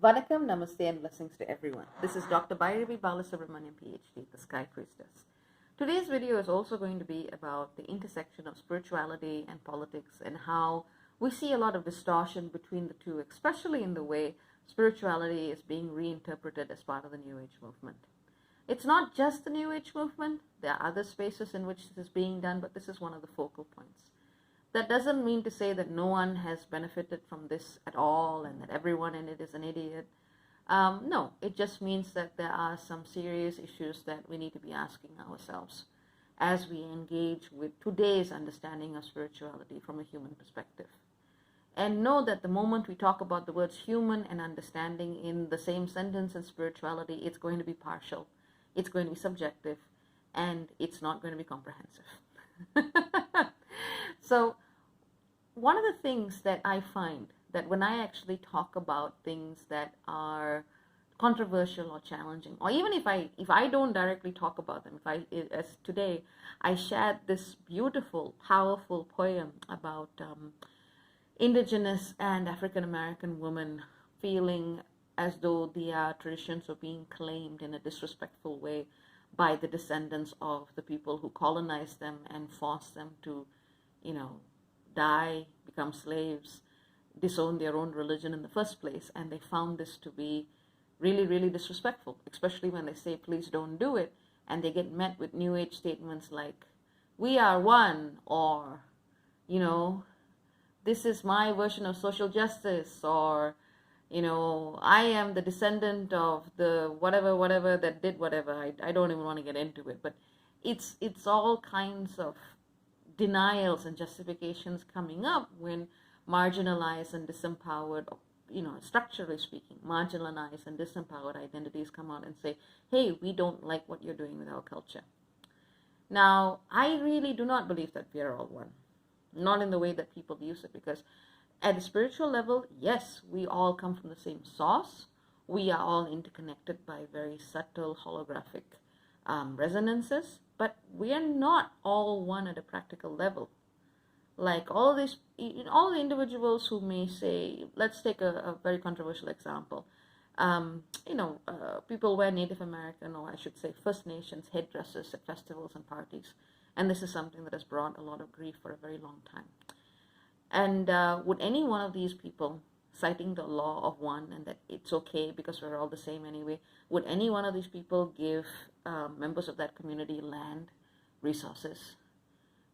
Vanakkam, Namaste, and blessings to everyone. This is Dr. Bhairavi Balasubramanian, PhD, the Sky Priestess. Today's video is also going to be about the intersection of spirituality and politics and how we see a lot of distortion between the two, especially in the way spirituality is being reinterpreted as part of the New Age movement. It's not just the New Age movement. There are other spaces in which this is being done, but this is one of the focal points. That doesn't mean to say that no one has benefited from this at all and that everyone in it is an idiot. No, it just means that there are some serious issues that we need to be asking ourselves as we engage with today's understanding of spirituality from a human perspective. And know that the moment we talk about the words human and understanding in the same sentence in spirituality, it's going to be partial, it's going to be subjective, and it's not going to be comprehensive. So one of the things that I find that when I actually talk about things that are controversial or challenging, or even if I don't directly talk about them, as today I shared this beautiful, powerful poem about indigenous and African American women feeling as though their traditions are being claimed in a disrespectful way by the descendants of the people who colonized them and forced them to, die, become slaves, disown their own religion in the first place. And they found this to be really, really disrespectful, especially when they say, please don't do it. And they get met with New Age statements like, we are one, or, this is my version of social justice, or, I am the descendant of the whatever that did whatever. I don't even want to get into it, but it's all kinds of denials and justifications coming up when marginalized and disempowered, structurally speaking, marginalized and disempowered identities come out and say, hey, we don't like what you're doing with our culture. Now, I really do not believe that we are all one, not in the way that people use it, because at a spiritual level, yes, we all come from the same source. We are all interconnected by very subtle holographic resonances, but we are not all one at a practical level. Like all the individuals who may say, let's take a very controversial example. People wear Native American, or I should say First Nations headdresses at festivals and parties. And this is something that has brought a lot of grief for a very long time. And would any one of these people, citing the law of one and that it's okay because we're all the same anyway, would any one of these people give members of that community land, resources,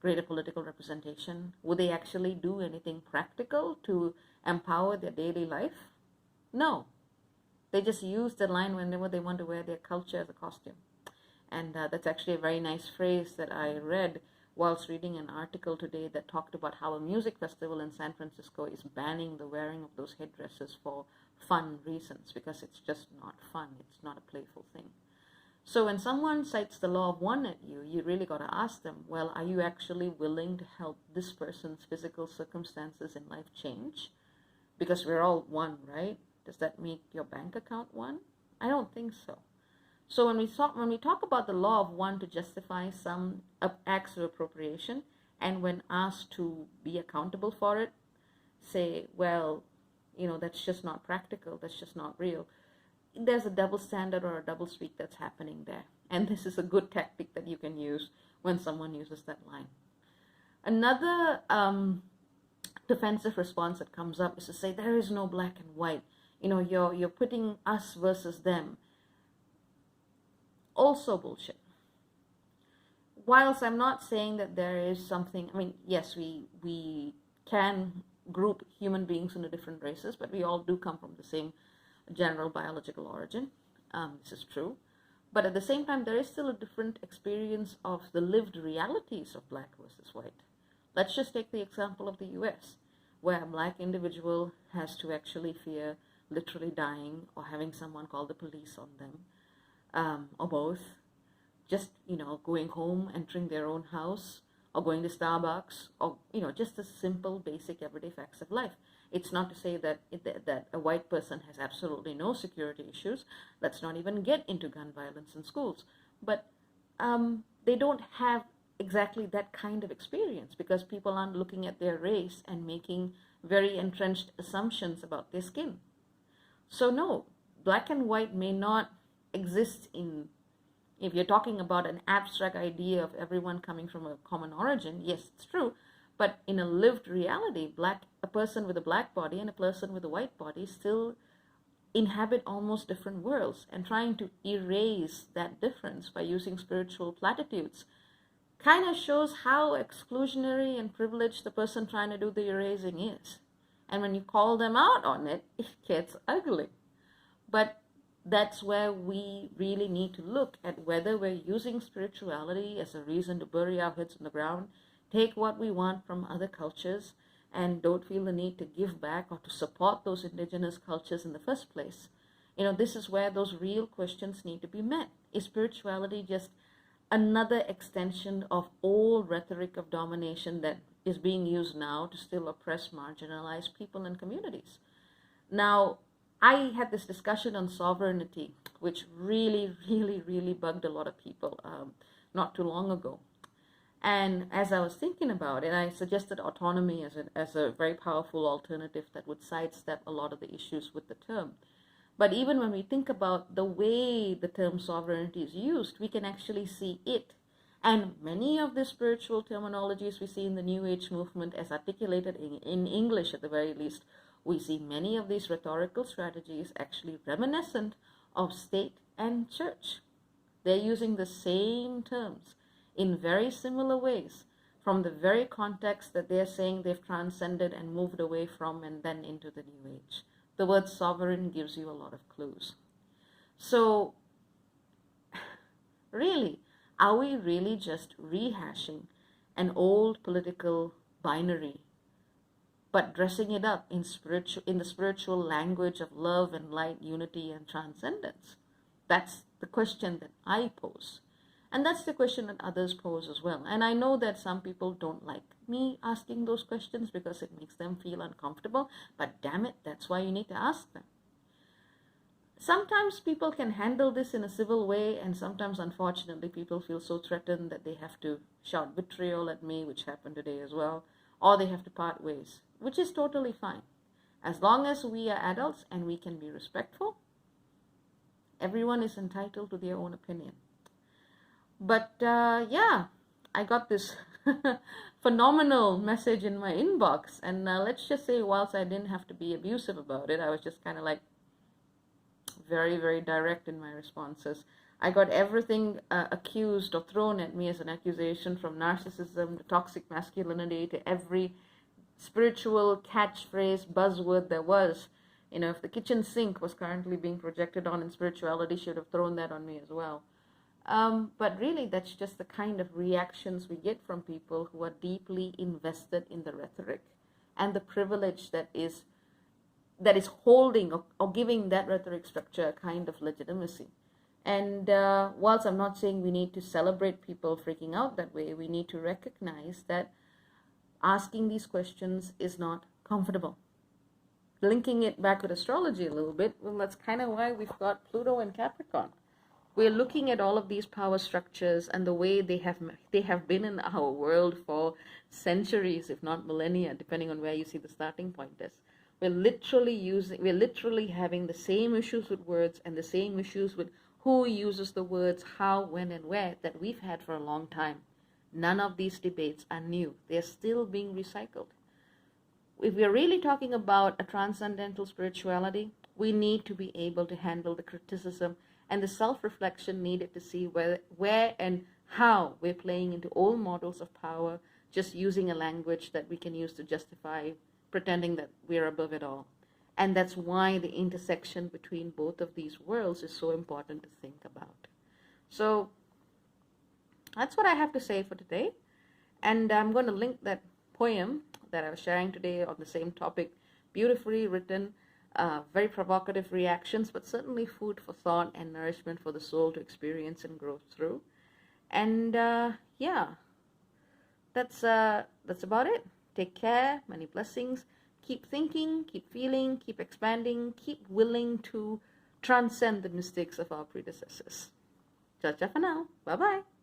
greater political representation? Would they actually do anything practical to empower their daily life? No. They just use the line whenever they want to wear their culture as a costume. And that's actually a very nice phrase that I read whilst reading an article today that talked about how a music festival in San Francisco is banning the wearing of those headdresses for fun reasons, because it's just not fun. It's not a playful thing. So when someone cites the law of one at you, you really got to ask them, well, are you actually willing to help this person's physical circumstances in life change? Because we're all one, right? Does that make your bank account one? I don't think so. So when we talk about the law of one to justify some acts of appropriation, and when asked to be accountable for it, say, well, that's just not practical, that's just not real. There's a double standard or a double speak that's happening there. And this is a good tactic that you can use when someone uses that line. Another defensive response that comes up is to say, there is no black and white. You're putting us versus them. Also bullshit. Whilst I'm not saying that there is something, yes, we can group human beings into different races, but we all do come from the same general biological origin. This is true. But at the same time, there is still a different experience of the lived realities of black versus white. Let's just take the example of the US, where a black individual has to actually fear literally dying or having someone call the police on them. Or both, just, going home, entering their own house, or going to Starbucks, or, just the simple, basic, everyday facts of life. It's not to say that a white person has absolutely no security issues. Let's not even get into gun violence in schools. But they don't have exactly that kind of experience, because people aren't looking at their race and making very entrenched assumptions about their skin. So no, black and white may not exist in, if you're talking about an abstract idea of everyone coming from a common origin, yes, it's true. But in a lived reality, a person with a black body and a person with a white body still inhabit almost different worlds, and trying to erase that difference by using spiritual platitudes kind of shows how exclusionary and privileged the person trying to do the erasing is. And when you call them out on it, it gets ugly. But that's where we really need to look at whether we're using spirituality as a reason to bury our heads in the ground, take what we want from other cultures, and don't feel the need to give back or to support those indigenous cultures in the first place. This is where those real questions need to be met. Is spirituality just another extension of old rhetoric of domination that is being used now to still oppress marginalized people and communities? Now, I had this discussion on sovereignty, which really, really, really bugged a lot of people not too long ago. And as I was thinking about it, I suggested autonomy as a very powerful alternative that would sidestep a lot of the issues with the term. But even when we think about the way the term sovereignty is used, we can actually see it. And many of the spiritual terminologies we see in the New Age movement, as articulated in English at the very least, we see many of these rhetorical strategies actually reminiscent of state and church. They're using the same terms in very similar ways from the very context that they're saying they've transcended and moved away from and then into the New Age. The word sovereign gives you a lot of clues. So, really, are we really just rehashing an old political binary, but dressing it up in the spiritual language of love and light, unity and transcendence? That's the question that I pose. And that's the question that others pose as well. And I know that some people don't like me asking those questions because it makes them feel uncomfortable. But damn it, that's why you need to ask them. Sometimes people can handle this in a civil way, and sometimes, unfortunately, people feel so threatened that they have to shout vitriol at me, which happened today as well, or they have to part ways, which is totally fine. As long as we are adults and we can be respectful, everyone is entitled to their own opinion. But yeah, I got this phenomenal message in my inbox, and let's just say, whilst I didn't have to be abusive about it, I was just kind of like very, very direct in my responses. I got everything accused or thrown at me as an accusation, from narcissism to toxic masculinity to every spiritual catchphrase, buzzword there was. If the kitchen sink was currently being projected on in spirituality, she would have thrown that on me as well. But really, that's just the kind of reactions we get from people who are deeply invested in the rhetoric and the privilege that is holding or giving that rhetoric structure a kind of legitimacy. And whilst I'm not saying we need to celebrate people freaking out that way, we need to recognize that asking these questions is not comfortable. Linking it back with astrology a little bit, well, that's kind of why we've got Pluto and Capricorn. We're looking at all of these power structures and the way they have been in our world for centuries, if not millennia, depending on where you see the starting point is. We're literally having the same issues with words and the same issues with who uses the words, how, when, and where that we've had for a long time. None of these debates are new. They're still being recycled. If we're really talking about a transcendental spirituality, we need to be able to handle the criticism and the self-reflection needed to see where and how we're playing into old models of power, just using a language that we can use to justify pretending that we're above it all. And that's why the intersection between both of these worlds is so important to think about. So that's what I have to say for today. And I'm going to link that poem that I was sharing today on the same topic, beautifully written, very provocative reactions, but certainly food for thought and nourishment for the soul to experience and grow through. And yeah, that's about it. Take care, many blessings. Keep thinking, keep feeling, keep expanding, keep willing to transcend the mistakes of our predecessors. Ciao, ciao for now. Bye-bye.